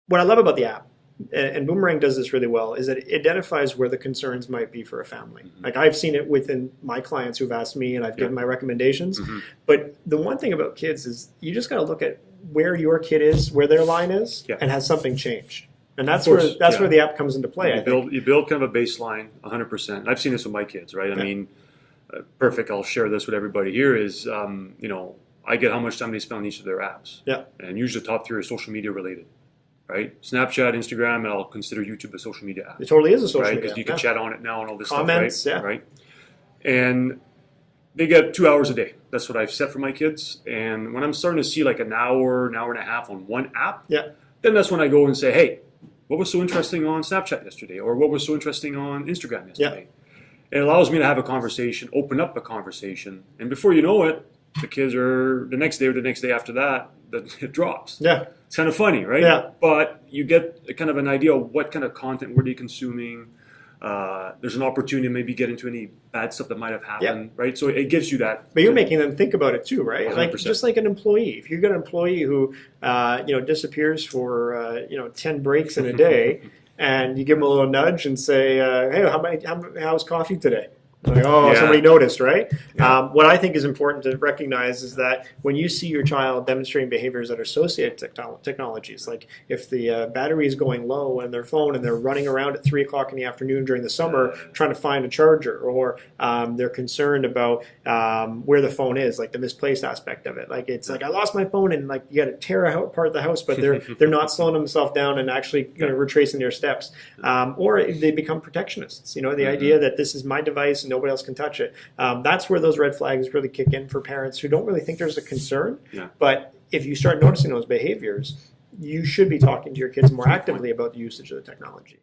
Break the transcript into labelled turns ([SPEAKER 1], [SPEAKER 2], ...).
[SPEAKER 1] what I love about the app, and Boomerang does this really well, is that it identifies where the concerns might be for a family.
[SPEAKER 2] Mm-hmm.
[SPEAKER 1] Like I've seen it within my clients who've asked me, and I've given my recommendations.
[SPEAKER 2] Mm-hmm.
[SPEAKER 1] But the one thing about kids is you just got to look at where your kid is, where their line is, and has something changed. And that's where the app comes into play.
[SPEAKER 2] You build kind of a baseline, 100%. I've seen this with my kids, right? I mean, perfect. I'll share this with everybody here. Is I get how much time they spend on each of their apps.
[SPEAKER 1] Yeah.
[SPEAKER 2] And usually the top 3 are social media related. Right, Snapchat, Instagram, and I'll consider YouTube a social media app.
[SPEAKER 1] It totally is a social media
[SPEAKER 2] because
[SPEAKER 1] app.
[SPEAKER 2] you can chat on it now and all this
[SPEAKER 1] Comments,
[SPEAKER 2] stuff, right? And they get 2 hours a day. That's what I've set for my kids. And when I'm starting to see like an hour and a half on one app, then that's when I go and say, hey, what was so interesting on Snapchat yesterday? Or what was so interesting on Instagram yesterday? It allows me to have a conversation, open up a conversation. And before you know it, the kids are the next day or the next day after that, it drops. It's kind of funny, right? But you get a kind of an idea of what kind of content were they consuming. There's an opportunity to maybe get into any bad stuff that might have happened, right? So it gives you that.
[SPEAKER 1] But you're making them think about it too, right?
[SPEAKER 2] 100%.
[SPEAKER 1] Like just like an employee. If you've got an employee who disappears for 10 breaks in a day, and you give them a little nudge and say, "Hey, how's coffee today?" Like, somebody noticed, right? What I think is important to recognize is that when you see your child demonstrating behaviors that are associated to technologies, like if the battery is going low on their phone and they're running around at 3 o'clock in the afternoon during the summer trying to find a charger, or they're concerned about where the phone is, like the misplaced aspect of it. Like it's like, I lost my phone, and like you got to tear apart the house, but they're not slowing themselves down and actually retracing their steps. Or they become protectionists. The idea that this is my device and nobody else can touch it. That's where those red flags really kick in for parents who don't really think there's a concern. But if you start noticing those behaviors, you should be talking to your kids more actively about the usage of the technology.